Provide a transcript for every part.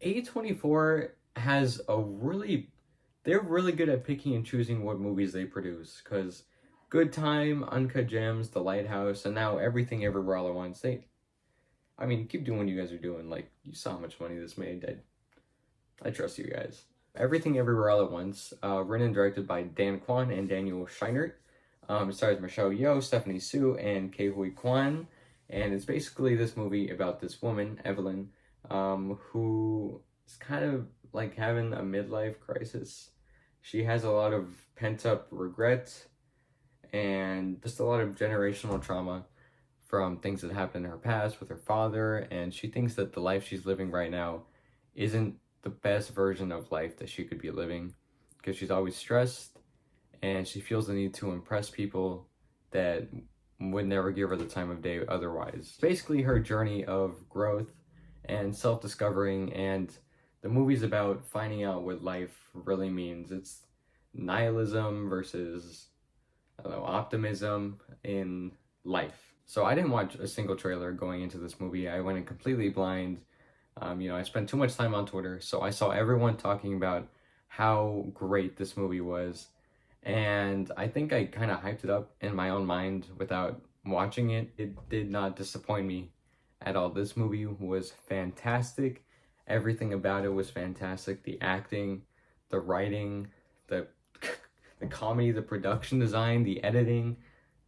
A24 has they're really good at picking and choosing what movies they produce, because Good Time, Uncut Gems, The Lighthouse, and now Everything Everywhere All at Once, I mean, keep doing what you guys are doing. Like, you saw how much money this made. I trust you guys. Everything Everywhere All at Once, written and directed by Dan Kwan and Daniel Scheinert. It stars Michelle Yeoh, Stephanie Su, and Ke Huy Quan. And it's basically this movie about this woman, Evelyn, who is kind of like having a midlife crisis. She has a lot of pent up regret and just a lot of generational trauma from things that happened in her past with her father. And she thinks that the life she's living right now isn't the best version of life that she could be living, because she's always stressed and she feels the need to impress people that would never give her the time of day otherwise. Basically, her journey of growth and self-discovering, and the movie's about finding out what life really means. It's nihilism versus, I don't know, optimism in life. So I didn't watch a single trailer going into this movie. I went in completely blind. I spent too much time on Twitter, so I saw everyone talking about how great this movie was. And I think I kind of hyped it up in my own mind without watching it. It did not disappoint me at all. This movie was fantastic. Everything about it was fantastic. The acting, the writing, the the comedy, the production design, the editing,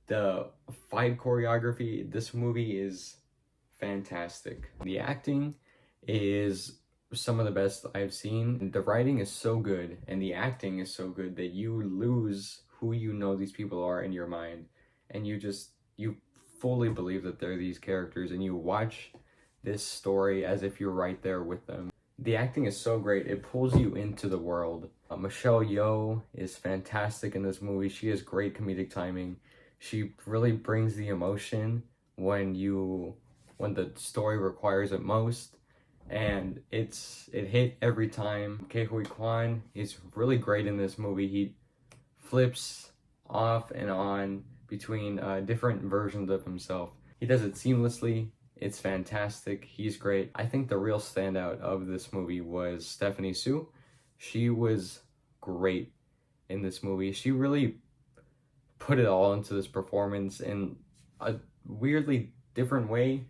the fight choreography. This movie is fantastic. The acting is some of the best I've seen. The writing is so good and the acting is so good that you lose who you know these people are in your mind, and you fully believe that they're these characters, and you watch this story as if you're right there with them. The acting is so great, it pulls you into the world. Michelle Yeoh is fantastic in this movie. She has great comedic timing. She really brings the emotion when the story requires it most, and it hit every time. Ke Huy Quan is really great in this movie. He flips off and on between different versions of himself. He does it seamlessly. It's fantastic. He's great. I think the real standout of this movie was Stephanie Su. She was great in this movie. She really put it all into this performance in a weirdly different way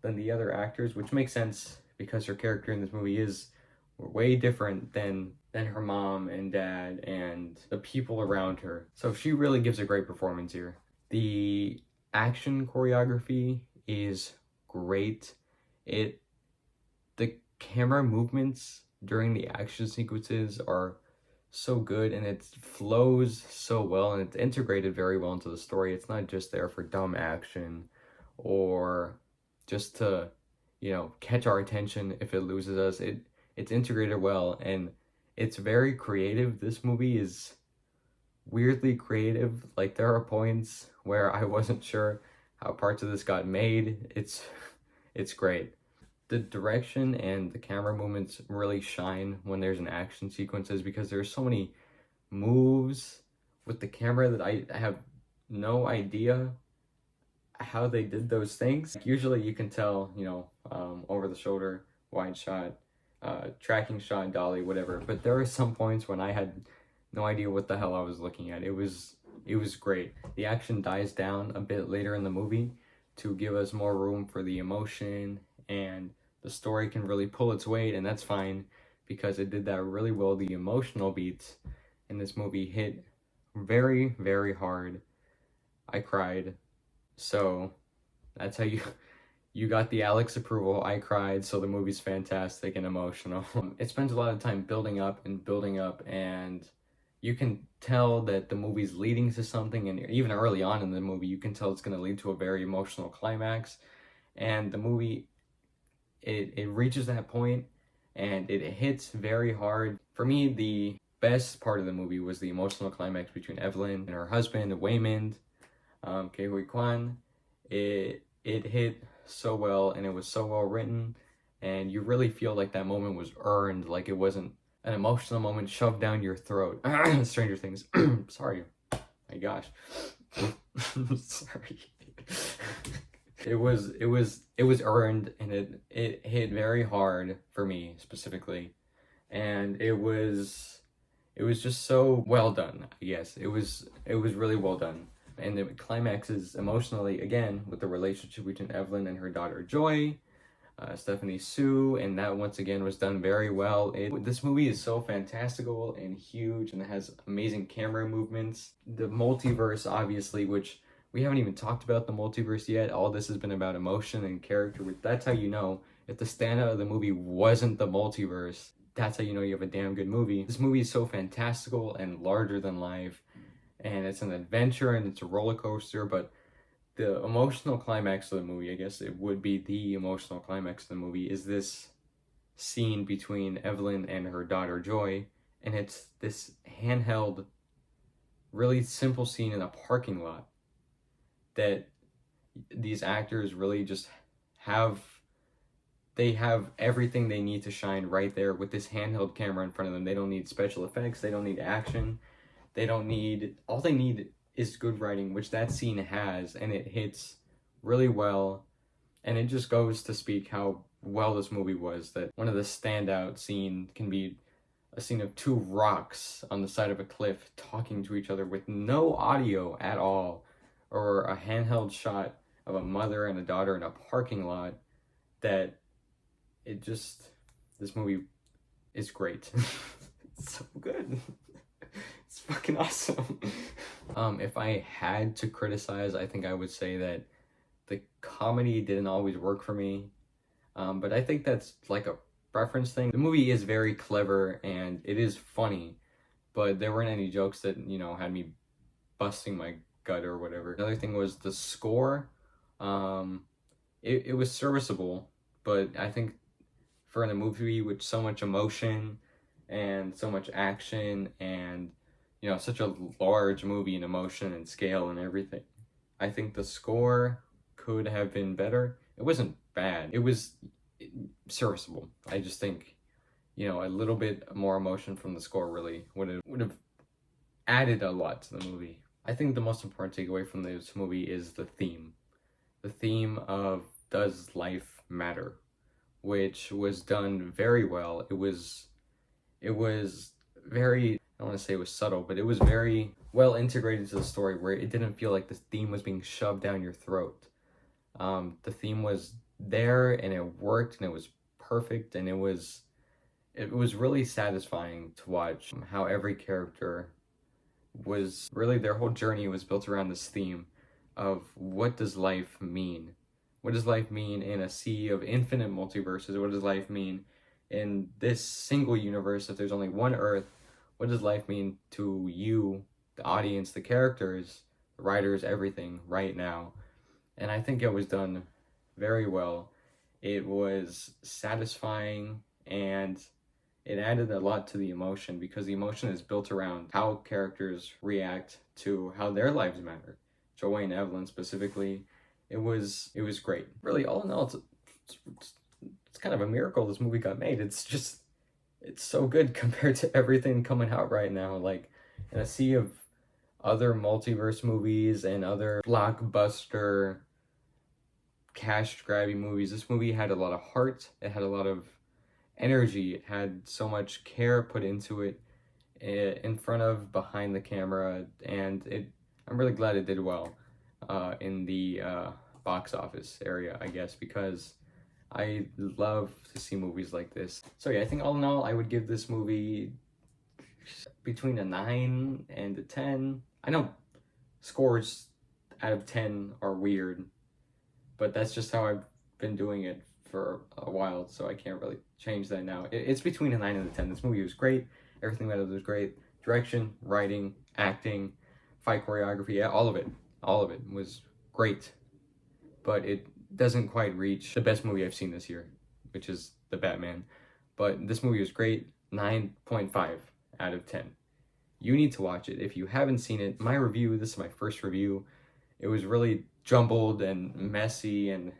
than the other actors, which makes sense because her character in this movie is way different than her mom and dad and the people around her. So she really gives a great performance here. The action choreography is great. The camera movements during the action sequences are so good, and it flows so well, and it's integrated very well into the story. It's not just there for dumb action or just to, catch our attention if it loses us. It's integrated well, and it's very creative. This movie is weirdly creative. Like, there are points where I wasn't sure how parts of this got made. It's great. The direction and the camera movements really shine when there's an action sequences, because there's so many moves with the camera that I have no idea how they did those things. Usually you can tell, over the shoulder, wide shot, tracking shot, dolly, whatever. But there are some points when I had no idea what the hell I was looking at. It was great. The action dies down a bit later in the movie to give us more room for the emotion, and the story can really pull its weight, and that's fine because it did that really well. The emotional beats in this movie hit very, very hard. I cried. So that's how you got the Alex approval. I cried, so the movie's fantastic and emotional. It spends a lot of time building up, and you can tell that the movie's leading to something, and even early on in the movie, you can tell it's going to lead to a very emotional climax. And the movie, it reaches that point, and it hits very hard. For me, the best part of the movie was the emotional climax between Evelyn and her husband, Waymond, Ke Huy Quan. It hit so well, and it was so well written, and you really feel like that moment was earned, like it wasn't an emotional moment shoved down your throat. Stranger Things. Sorry. My gosh. Sorry. It was earned, and it hit very hard for me specifically, and it was just so well done. Yes, it was really well done. And the climax is emotionally, again, with the relationship between Evelyn and her daughter Joy, Stephanie Sue, and that once again was done very well. This movie is so fantastical and huge, and it has amazing camera movements. The multiverse, obviously, which we haven't even talked about the multiverse yet. All this has been about emotion and character. That's how you know if the standout of the movie wasn't the multiverse. That's how you know you have a damn good movie. This movie is so fantastical and larger than life, and it's an adventure and it's a roller coaster, but the emotional climax of the movie, I guess it would be the emotional climax of the movie, is this scene between Evelyn and her daughter Joy, and it's this handheld, really simple scene in a parking lot that these actors really just have. They have everything they need to shine right there with this handheld camera in front of them. They don't need special effects, they don't need action, all they need is good writing, which that scene has, and it hits really well. And it just goes to speak how well this movie was, that one of the standout scene can be a scene of two rocks on the side of a cliff talking to each other with no audio at all, or a handheld shot of a mother and a daughter in a parking lot. That this movie is great. It's so good. It's fucking awesome. If I had to criticize, I think I would say that the comedy didn't always work for me. But I think that's like a preference thing. The movie is very clever and it is funny, but there weren't any jokes that, had me busting my gut or whatever. Another thing was the score. It was serviceable, but I think for a movie with so much emotion and so much action and such a large movie in emotion and scale and everything, I think the score could have been better. It wasn't bad. It was serviceable. I just think, a little bit more emotion from the score really would have added a lot to the movie. I think the most important takeaway from this movie is the theme. The theme of does life matter, which was done very well. It was very, I don't want to say it was subtle, but it was very well integrated to the story where it didn't feel like the theme was being shoved down your throat. The theme was there and it worked and it was perfect, and it was really satisfying to watch how every character was really, their whole journey was built around this theme of what does life mean? What does life mean in a sea of infinite multiverses? What does life mean in this single universe if there's only one Earth? What does life mean to you, the audience, the characters, the writers, everything right now? And I think it was done very well. It was satisfying and it added a lot to the emotion, because the emotion is built around how characters react to how their lives matter. Joy and Evelyn specifically, it was great. Really, all in all, it's kind of a miracle this movie got made. It's so good compared to everything coming out right now. Like, in a sea of other multiverse movies and other blockbuster cash-grabby movies, this movie had a lot of heart. It had a lot of energy. It had so much care put into it, in front of, behind the camera, and I'm really glad it did well in the box office area, I guess, because I love to see movies like this. So yeah, I think all in all, I would give this movie between a 9 and a 10. I know scores out of 10 are weird, but that's just how I've been doing it for a while, so I can't really change that now. It's between a 9 and a 10. This movie was great. Everything about it was great. Direction, writing, acting, fight choreography, yeah, all of it was great. But it doesn't quite reach the best movie I've seen this year, which is The Batman. But this movie was great. 9.5 out of 10. You need to watch it. If you haven't seen it, this is my first review. It was really jumbled and messy, and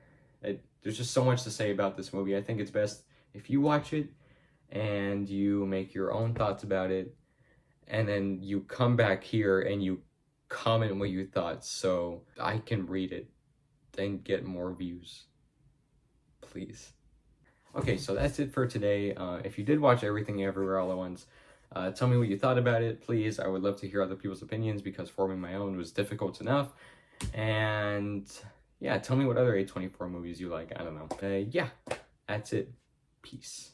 there's just so much to say about this movie. I think it's best if you watch it and you make your own thoughts about it, and then you come back here and you comment what you thought so I can read it and get more views. Please. Okay, so that's it for today. If you did watch Everything Everywhere All at Once, tell me what you thought about it, please. I would love to hear other people's opinions because forming my own was difficult enough. And yeah, tell me what other A24 movies you like. I don't know. Yeah, that's it. Peace.